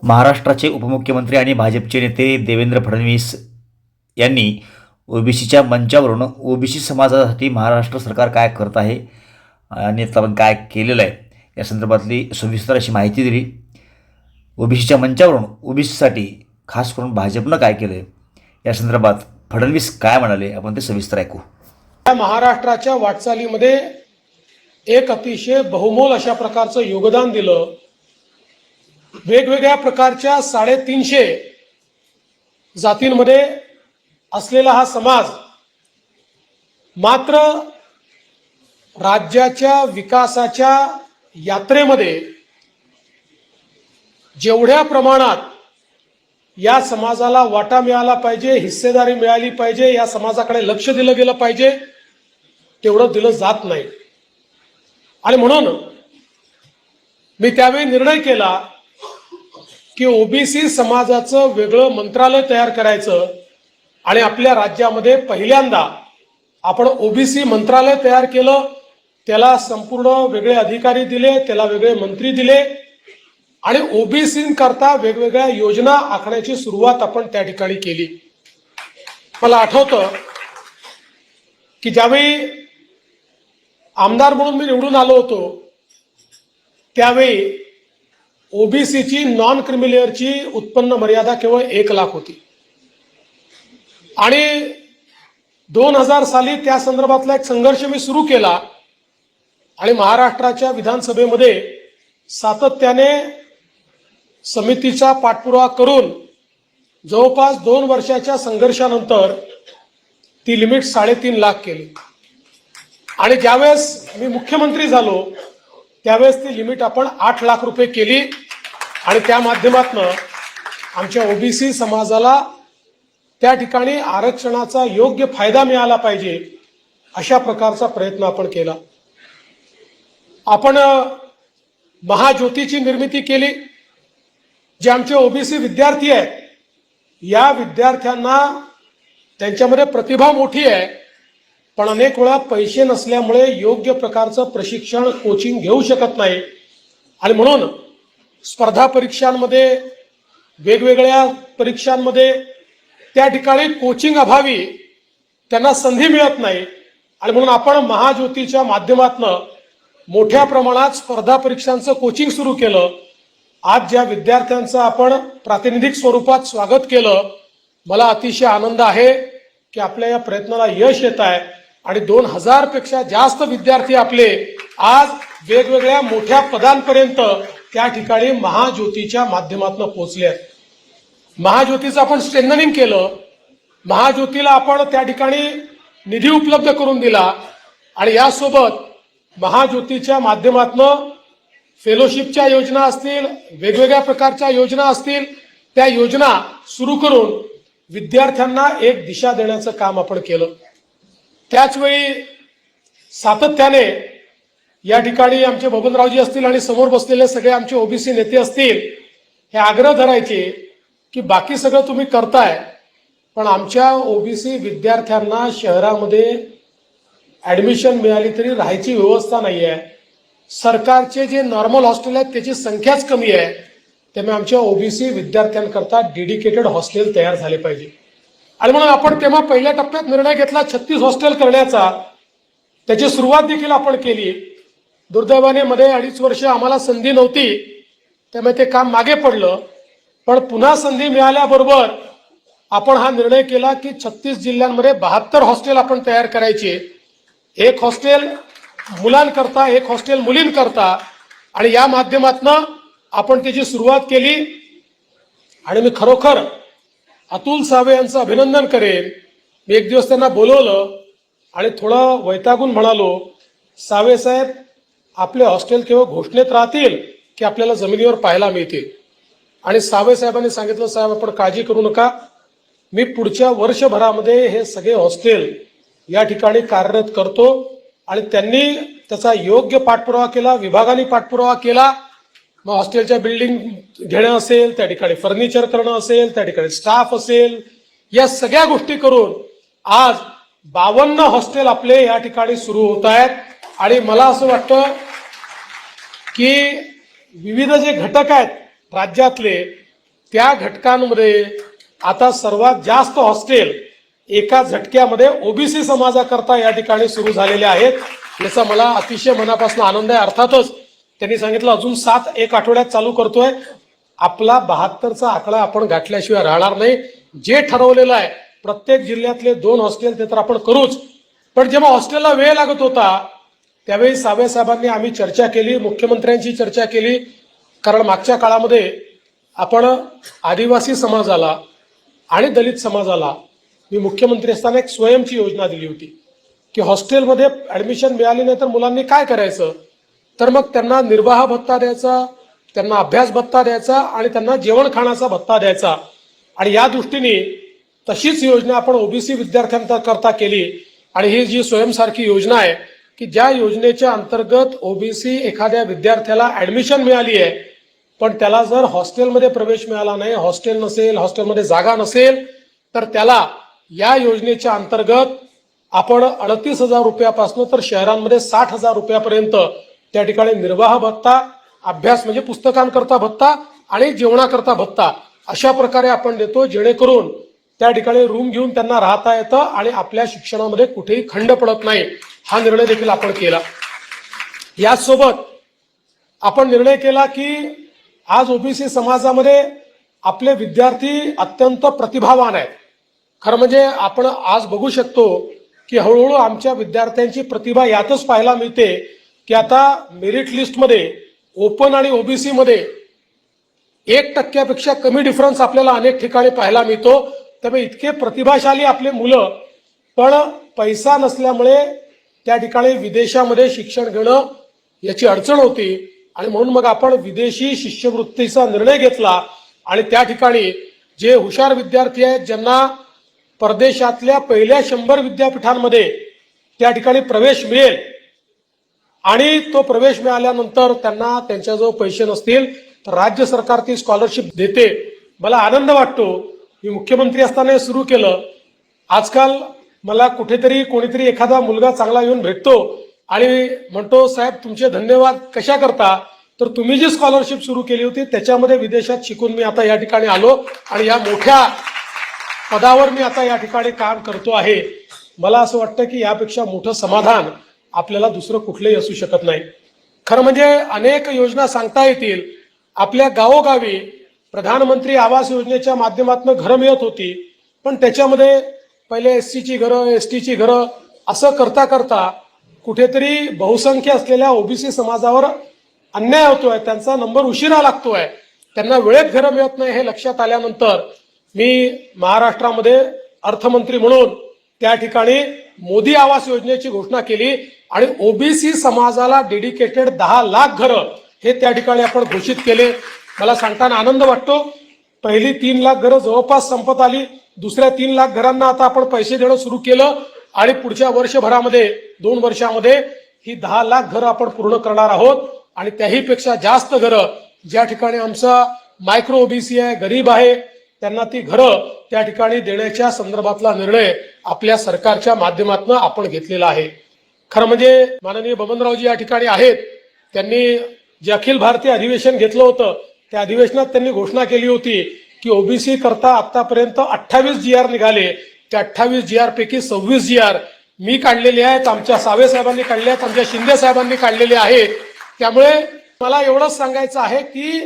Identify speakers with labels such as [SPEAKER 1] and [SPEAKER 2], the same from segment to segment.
[SPEAKER 1] महाराष्ट्राचे उपमुख्यमंत्री आणि भाजपचे नेते देवेंद्र फडणवीस यांनी ओबीसीच्या मंचावरून ओबीसी समाजासाठी महाराष्ट्र सरकार काय करत आहे आणि आपण काय केलेलं आहे या संदर्भातली सविस्तर अशी माहिती दिली। ओबीसीच्या मंचावरून ओबीसीसाठी खास करून भाजपनं काय केलं आहे या संदर्भात फडणवीस काय म्हणाले आपण ते सविस्तर ऐकू।
[SPEAKER 2] महाराष्ट्राच्या वाटचालीमध्ये एक अतिशय बहुमोल अशा प्रकारचं योगदान दिलं। वेगवेगळ्या प्रकारच्या 350 जातींमध्ये असलेला हा समाज मात्र राज्याच्या विकासाच्या यात्रेमध्ये जेवढ्या प्रमाणात या समाजाला वाटा मिळाला पाहिजे, हिस्सेदारी मिळाली पाहिजे, या समाजाकडे लक्ष दिलं गेलं पाहिजे तेवढं दिलं जात नाही। आणि म्हणून मी त्यावेळी निर्णय केला की ओबीसी समाजाचं वेगळं मंत्रालय तयार करायचं आणि आपल्या राज्यामध्ये पहिल्यांदा आपण ओबीसी मंत्रालय तयार केलं। त्याला संपूर्ण वेगळे अधिकारी दिले, त्याला वेगळे मंत्री दिले आणि ओबीसींकरता वेगवेगळ्या योजना आखण्याची सुरुवात आपण त्या ठिकाणी केली। मला आठवतं की ज्यावेळी आमदार म्हणून मी निवडून आलो होतो त्यावेळी ओबीसीची नॉन क्रिमिलेअरची उत्पन्न मर्यादा केवळ 1 लाख होती आणि 2000 साली त्या संदर्भातला एक संघर्ष मी सुरू केला आणि महाराष्ट्राच्या विधानसभेमध्ये सातत्याने समितीचा पाठपुरावा करून जवळपास 2 वर्षाच्या संघर्षानंतर ती लिमिट 3.5 लाख केली आणि ज्यावेळेस मी मुख्यमंत्री झालो त्यावेळेस ती लिमिट आपण 8 लाख रुपये केली आणि त्या माध्यमातून आमच्या ओबीसी समाजाला त्या ठिकाणी आरक्षणाचा योग्य फायदा मिळाला पाहिजे अशा प्रकारचा प्रयत्न आपण केला। आपण महाज्योतीची निर्मिती केली। जे आमचे ओबीसी विद्यार्थी आहेत या विद्यार्थ्यांना त्यांच्यामध्ये प्रतिभा मोठी आहे पण अनेक वेळा पैसे नसल्यामुळे योग्य प्रकारचं प्रशिक्षण कोचिंग घेऊ शकत नाही आणि म्हणून स्पर्धा परीक्षांमध्ये वेगवेगळ्या परीक्षांमध्ये त्या ठिकाणी कोचिंग अभावी त्यांना संधी मिळत नाही आणि म्हणून आपण महाज्योतीच्या माध्यमातून मोठ्या प्रमाणात स्पर्धा परीक्षांचं कोचिंग सुरू केलं। आज ज्या विद्यार्थ्यांचं आपण प्रातिनिधिक स्वरूपात स्वागत केलं मला अतिशय आनंद आहे की आपल्या या प्रयत्नाला यश येत आहे आणि 2000 पेक्षा जास्त विद्यार्थी आपले आज वेगवेगळ्या मोठ्या पदांपर्यंत त्या ठिकाणी महाज्योतीच्या माध्यमातून पोहोचले आहेत। महाज्योतीचं आपण स्ट्रेंथनिंग केलं, महाज्योतीला आपण त्या ठिकाणी निधी उपलब्ध करून दिला आणि यासोबत महाज्योतीच्या माध्यमातून फेलोशिपच्या योजना असतील, वेगवेगळ्या प्रकारच्या योजना असतील, त्या योजना सुरू करून विद्यार्थ्यांना एक दिशा देण्याचं काम आपण केलं। त्याचवेळी सातत्याने या ठिकाणी आमचे बबनरावजी असतील आणि समोर बसलेले सगळे आमचे ओबीसी नेते असतील हे आग्रह धरायचे की बाकी सगळं तुम्ही करताय पण आमच्या ओबीसी विद्यार्थ्यांना शहरामध्ये ॲडमिशन मिळाली तरी राहायची व्यवस्था नाही आहे। सरकारचे जे नॉर्मल हॉस्टेल आहेत त्याची संख्याच कमी आहे, त्यामुळे आमच्या ओबीसी विद्यार्थ्यांकरता डेडिकेटेड हॉस्टेल तयार झाले पाहिजे आणि म्हणून आपण तेव्हा पहिल्या टप्प्यात निर्णय घेतला 36 हॉस्टेल करण्याचा। त्याची सुरुवात देखील आपण केली। दुर्दैवाने मध्ये 2.5 वर्ष आम्हाला संधी नव्हती त्यामुळे ते काम मागे पडलं पण पुन्हा संधी मिळाल्याबरोबर आपण हा निर्णय केला की 36 जिल्ह्यांमध्ये 72 हॉस्टेल आपण तयार करायचे। एक हॉस्टेल मुलांकरता, एक हॉस्टेल मुलींकरता आणि या माध्यमातून आपण त्याची सुरुवात केली आणि मी खरोखर अतुल सावे यांचं अभिनंदन करेन। मी एक दिवस त्यांना बोलवलं आणि थोडं वैतागून म्हणालो, सावे साहेब आपले हॉस्टेल केवळ घोषणेत राहतील की आपल्याला जमिनीवर पाहायला मिळतील? आणि सावे साहेबांनी सांगितलं, साहेब आपण काळजी करू नका, मी पुढच्या वर्षभरामध्ये हे सगळे हॉस्टेल या ठिकाणी कार्यरत करतो आणि त्यांनी त्याचा योग्य पाठपुरावा केला, विभागाने पाठपुरावा केला। मग हॉस्टेलच्या बिल्डिंग घेणं असेल, त्या ठिकाणी फर्निचर करणं असेल, त्या ठिकाणी स्टाफ असेल, या सगळ्या गोष्टी करून आज 52 हॉस्टेल आपले या ठिकाणी सुरू होत आहेत आणि मला असं वाटतं की विविध जे घटक आहेत राज्यातले त्या घटकांमध्ये आता सर्वात जास्त हॉस्टेल एका झटक्यामध्ये ओबीसी समाजाकरता या ठिकाणी सुरू झालेले आहेत. याचा मला अतिशय मनापासून आनंद आहे. अर्थातच त्यांनी सांगितलं अजून 7 एक आठवड्यात चालू करतोय. आपला 72चा आकडा आपण गाठल्याशिवाय राहणार नाही. जे ठरवलेलं आहे प्रत्येक जिल्ह्यातले 2 हॉस्टेल ते तर आपण करूच. पण जेव्हा हॉस्टेलला वेळ लागत होता त्यावेळी सावे साहेबांनी आम्ही चर्चा केली, मुख्यमंत्र्यांची चर्चा केली. कारण मागच्या काळामध्ये आपण आदिवासी समाजाला आणि दलित समाजाला मी मुख्यमंत्री असताना एक स्वयंची योजना दिली होती की हॉस्टेलमध्ये ऍडमिशन मिळाली नाही तर मुलांनी काय करायचं, तर मग त्यांना निर्वाह भत्ता द्यायचा, त्यांना अभ्यास भत्ता द्यायचा आणि त्यांना जेवण खाण्याचा भत्ता द्यायचा. आणि या दृष्टीने तशीच योजना आपण ओबीसी विद्यार्थ्यांकरता केली. आणि ही जी स्वयंसारखी योजना आहे की ज्या योजनेच्या अंतर्गत ओबीसी एखाद्या विद्यार्थ्याला ऍडमिशन मिळाली आहे पण त्याला जर हॉस्टेलमध्ये प्रवेश मिळाला नाही, हॉस्टेल नसेल, हॉस्टेलमध्ये जागा नसेल, तर त्याला या योजनेच्या अंतर्गत आपण 38,000 रुपयापासून तर शहरांमध्ये 60,000 रुपयापर्यंत त्या ठिकाणी निर्वाह भत्ता, अभ्यास म्हणजे पुस्तकांकरता भत्ता आणि जेवणाकरता भत्ता अशा प्रकारे आपण देतो, जेणेकरून त्या ठिकाणी रूम घेऊन त्यांना राहता येतं आणि आपल्या शिक्षणामध्ये कुठेही खंड पडत नाही. हा निर्णय देखील आपण केला. याचसोबत आपण निर्णय केला की आज ओबीसी समाजामध्ये आपले विद्यार्थी अत्यंत प्रतिभावान आहेत. खरं म्हणजे आपण आज बघू शकतो की हळूहळू आमच्या विद्यार्थ्यांची प्रतिभा यातच पाहायला मिळते की आता मेरिट लिस्टमध्ये ओपन आणि ओबीसी मध्ये 1% कमी डिफरन्स आपल्याला अनेक ठिकाणी पाहायला मिळतो. त्यामुळे इतके प्रतिभाशाली आपले मुलं पण पैसा नसल्यामुळे त्या ठिकाणी विदेशामध्ये शिक्षण घेणं याची अडचण होती आणि म्हणून मग आपण विदेशी शिष्यवृत्तीचा निर्णय घेतला. आणि त्या ठिकाणी जे हुशार विद्यार्थी आहेत ज्यांना परदेशातल्या पहिल्या 100 विद्यापीठांमध्ये त्या ठिकाणी प्रवेश मिळेल आणि तो प्रवेश मिळाल्यानंतर त्यांना त्यांच्याजवळ पैसे नसतील तर राज्य सरकार ती स्कॉलरशिप देते. मला आनंद वाटतो. मी मुख्यमंत्री असताना हे सुरू केलं. आजकाल मला कुठेतरी कोणीतरी एखादा मुलगा चांगला येऊन भेटतो आणि म्हणतो साहेब तुमचे धन्यवाद, कशा करता, तर तुम्ही जी स्कॉलरशिप सुरू केली होती त्याच्यामध्ये विदेशात शिकून मी आता या ठिकाणी आलो आणि या मोठ्या पदावर मी आता या ठिकाणी काम करतो आहे. मला असं वाटतं की यापेक्षा मोठं समाधान आपल्याला दुसरं कुठलंही असू शकत नाही. खरं म्हणजे अनेक योजना सांगता येतील. आपल्या गावोगावी प्रधानमंत्री आवास योजनेच्या माध्यमातून घरं मिळत होती, पण त्याच्यामध्ये पहिले एससीची घरं, एसटीची घरं असं करता करता कुठेतरी बहुसंख्य असलेल्या ओबीसी समाजावर अन्याय होतोय, त्यांचा नंबर उशिरा लागतोय, त्यांना वेळेत घरं मिळत नाही हे लक्षात आल्यानंतर मी महाराष्ट्रामध्ये अर्थमंत्री म्हणून त्या ठिकाणी मोदी आवास योजनेची घोषणा केली आणि ओबीसी समाजाला डेडिकेटेड 10 लाख घरं हे त्या ठिकाणी आपण घोषित केले. मला सांगताना आनंद वाटतो. पहिली 3 लाख घरं जवळपास संपत आली. दुसऱ्या 3 लाख घरांना आता आपण पैसे देणं सुरू केलं आणि पुढच्या वर्षभरामध्ये 2 वर्षामध्ये ही 10 लाख घरं आपण पूर्ण करणार आहोत. आणि त्याहीपेक्षा जास्त घरं ज्या ठिकाणी आमचा मायक्रो ओबीसी आहे, गरीब आहे, त्यांना ती घरं त्या ठिकाणी देण्याच्या संदर्भातला निर्णय आपल्या सरकारच्या माध्यमातून आपण घेतलेला आहे. खरं म्हणजे माननीय बबनरावजी या ठिकाणी आहेत. त्यांनी जे अखिल भारतीय अधिवेशन घेतलं होतं त्या अधिवेशनात त्यांनी घोषणा केली होती की ओबीसी करता आतापर्यंत 28 GR निघाले. त्या 28 GR पैकी 26 GR मी काढलेले आहेत, आमच्या सावे साहेबांनी काढले आहेत, आमच्या शिंदे साहेबांनी काढलेले आहेत. त्यामुळे मला एवढंच सांगायचं आहे की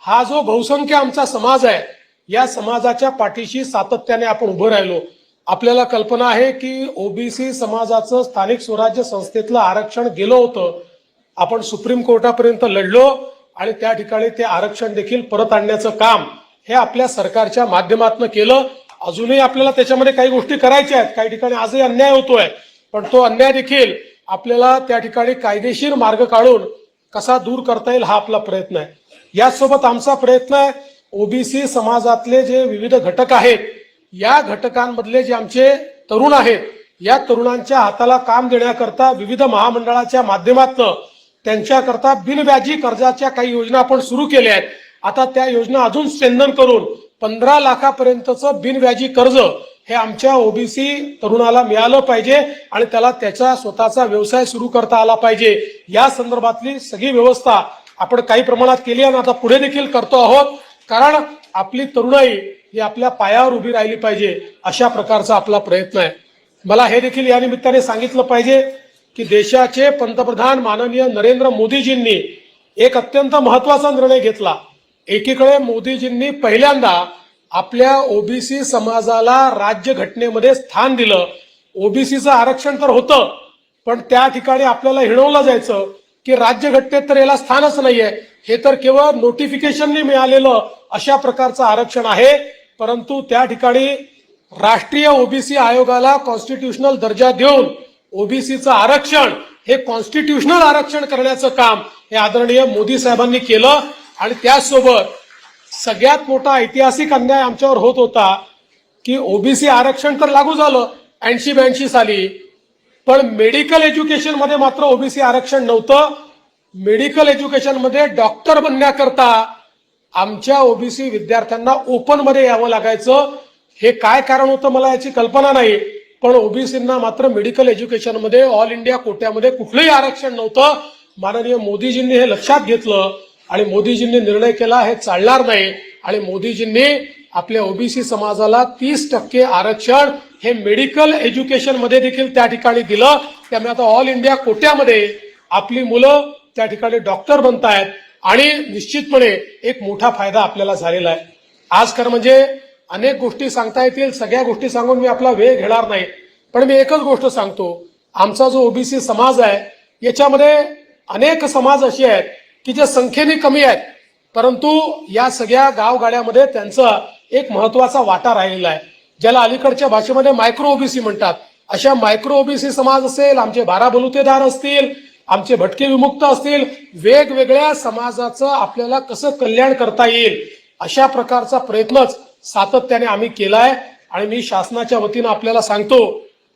[SPEAKER 2] हा जो बहुसंख्य आमचा समाज आहे या समाजाच्या पाठीशी सातत्याने आपण उभं राहिलो. आपल्याला कल्पना आहे की ओबीसी समाजाचं स्थानिक स्वराज्य संस्थेतलं आरक्षण गेलं होतं. आपण सुप्रीम कोर्टापर्यंत लढलो आणि त्या ठिकाणी ते आरक्षण देखील परत आणण्याचं काम हे आपल्या सरकारच्या माध्यमातून केलं. अजूनही आपल्याला त्याच्यामध्ये काही गोष्टी करायच्या आहेत. काही ठिकाणी आजही अन्याय होतोय, पण तो अन्याय देखील आपल्याला त्या ठिकाणी कायदेशीर मार्ग काढून कसा दूर करता येईल हा आपला प्रयत्न आहे. यासोबत आमचा प्रयत्न आहे ओबीसी समाजातले जे विविध घटक आहेत या घटकांमधले जे आमचे तरुण आहेत या तरुणांच्या हाताला काम देण्याकरता विविध महामंडळाच्या माध्यमातून त्यांच्याकरता बिनव्याजी कर्जाच्या काही योजना आपण सुरू केल्या आहेत. आता त्या योजना अजून स्ट्रेंथन करून 15 लाखापर्यंतचं बिनव्याजी कर्ज हे आमच्या ओबीसी तरुणाला मिळालं पाहिजे आणि त्याला त्याचा स्वतःचा व्यवसाय सुरू करता आला पाहिजे. या संदर्भातली सगळी व्यवस्था आपण काही प्रमाणात केली आणि आता पुढे देखील करतो आहोत. कारण आपली तरुणाई ही आपल्या पायावर उभी राहिली पाहिजे, अशा प्रकारचा आपला प्रयत्न आहे. मला हे देखील या निमित्ताने सांगितलं पाहिजे की देशाचे पंतप्रधान माननीय नरेंद्र मोदीजींनी एक अत्यंत महत्वाचा निर्णय घेतला. एकीकडे मोदीजींनी पहिल्यांदा आपल्या ओबीसी समाजाला राज्य घटनेमध्ये स्थान दिलं. ओबीसीचं आरक्षण तर होतं, पण त्या ठिकाणी आपल्याला हिणवलं जायचं की राज्यघटनेत तर याला स्थानच नाहीये, हे तर केवळ नोटिफिकेशनने मिळालेलं अशा प्रकारचं आरक्षण आहे. परंतु त्या ठिकाणी राष्ट्रीय ओबीसी आयोगाला कॉन्स्टिट्यूशनल दर्जा देऊन ओबीसीचं आरक्षण हे कॉन्स्टिट्यूशनल आरक्षण करण्याचं काम हे आदरणीय मोदी साहेबांनी केलं. आणि त्याचसोबत सगळ्यात मोठा ऐतिहासिक अन्याय आमच्यावर होत होता की ओबीसी आरक्षण तर लागू झालं 80-82 साली, पण मेडिकल एज्युकेशन मध्ये मात्र ओबीसी आरक्षण नव्हतं. मेडिकल एज्युकेशन मध्ये डॉक्टर बनण्याकरता आमच्या ओबीसी विद्यार्थ्यांना ओपन मध्ये यावं लागायचं. हे काय कारण होतं मला याची कल्पना नाही, पण ओबीसींना मात्र मेडिकल एज्युकेशन मध्ये ऑल इंडिया कोट्यामध्ये कुठलंही आरक्षण नव्हतं. माननीय मोदीजींनी हे लक्षात घेतलं आणि मोदीजींनी निर्णय केला हे चालणार नाही, आणि मोदीजींनी आपल्या ओबीसी समाजाला 30% आरक्षण हे मेडिकल एज्युकेशन मध्ये देखील त्या ठिकाणी दिलं. त्यामुळे आता ऑल इंडिया कोट्यामध्ये आपली मुलं त्या ठिकाणी डॉक्टर बनतायत आणि निश्चितपणे एक मोठा फायदा आपल्याला झालेला आहे. आज खरं म्हणजे अनेक गोष्टी सांगता येतील, सगळ्या गोष्टी सांगून मी आपला वेळ घेणार नाही, पण मी एकच गोष्ट सांगतो. आमचा जो ओबीसी समाज आहे याच्यामध्ये अनेक समाज असे आहेत की जे संख्येने कमी आहेत, परंतु या सगळ्या गावगाड्यामध्ये त्यांचा एक महत्वाचा वाटा राहिलेला आहे, ज्याला अलीकडच्या भाषेमध्ये मायक्रो ओबीसी म्हणतात. अशा मायक्रो ओबीसी समाज असेल, आमचे 12 बलुतेदार असतील, आमचे भटके विमुक्त असतील, वेगवेगळ्या समाजाचं आपल्याला कसं कल्याण करता येईल अशा प्रकारचा प्रयत्नच सातत्याने आम्ही केलाय. आणि मी शासनाच्या वतीनं आपल्याला सांगतो,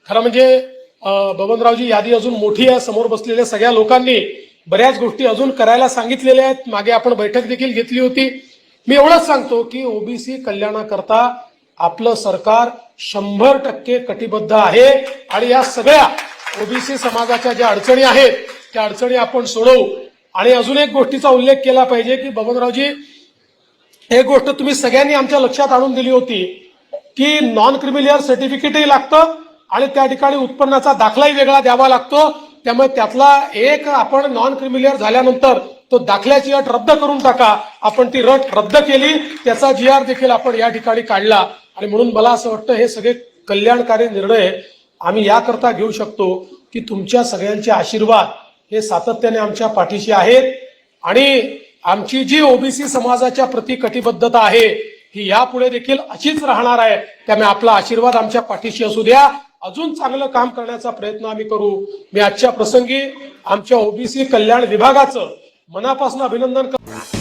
[SPEAKER 2] खरं म्हणजे बबनरावजी यादी अजून मोठी आहे, समोर बसलेल्या सगळ्या लोकांनी बऱ्याच गोष्टी अजून करायला सांगितलेल्या आहेत. मागे आपण बैठक देखील घेतली होती. मी एवढंच सांगतो की ओबीसी कल्याणाकरता आपलं सरकार 100% कटिबद्ध आहे आणि या सगळ्या ओबीसी समाजाच्या ज्या अडचणी आहेत त्या अडचणी आपण सोडवू. आणि अजून एक गोष्टीचा उल्लेख केला पाहिजे की बबनरावजी, एक गोष्ट तुम्ही सगळ्यांनी आमच्या लक्षात आणून दिली होती की नॉन क्रिमिलियर सर्टिफिकेटही लागतं आणि त्या ठिकाणी उत्पन्नाचा दाखलाही वेगळा द्यावा लागतो. त्यामुळे त्यातला एक आपण नॉन क्रिमिलियर झाल्यानंतर तो दाखल्याची अट रद्द करून टाका. आपण ती अट रद्द केली, त्याचा GR देखील आपण या ठिकाणी काढला. आणि म्हणून मला असं वाटतं हे सगळे कल्याणकारी निर्णय आम्ही याकरता घेऊ शकतो की तुमच्या सगळ्यांचे आशीर्वाद हे सातत्याने आमच्या पाठीशी आहेत. आणि आमची जी ओबीसी समाजाच्या प्रति कटिबद्धता आहे ही यापुढे देखील अशीच राहणार आहे. त्यामुळे आपला आशीर्वाद आमच्या पाठीशी असू द्या. अजून चांगलं काम करण्याचा प्रयत्न आम्ही करू. मी आजच्या प्रसंगी आमच्या ओबीसी कल्याण विभागाचं मनापासून अभिनंदन करतो.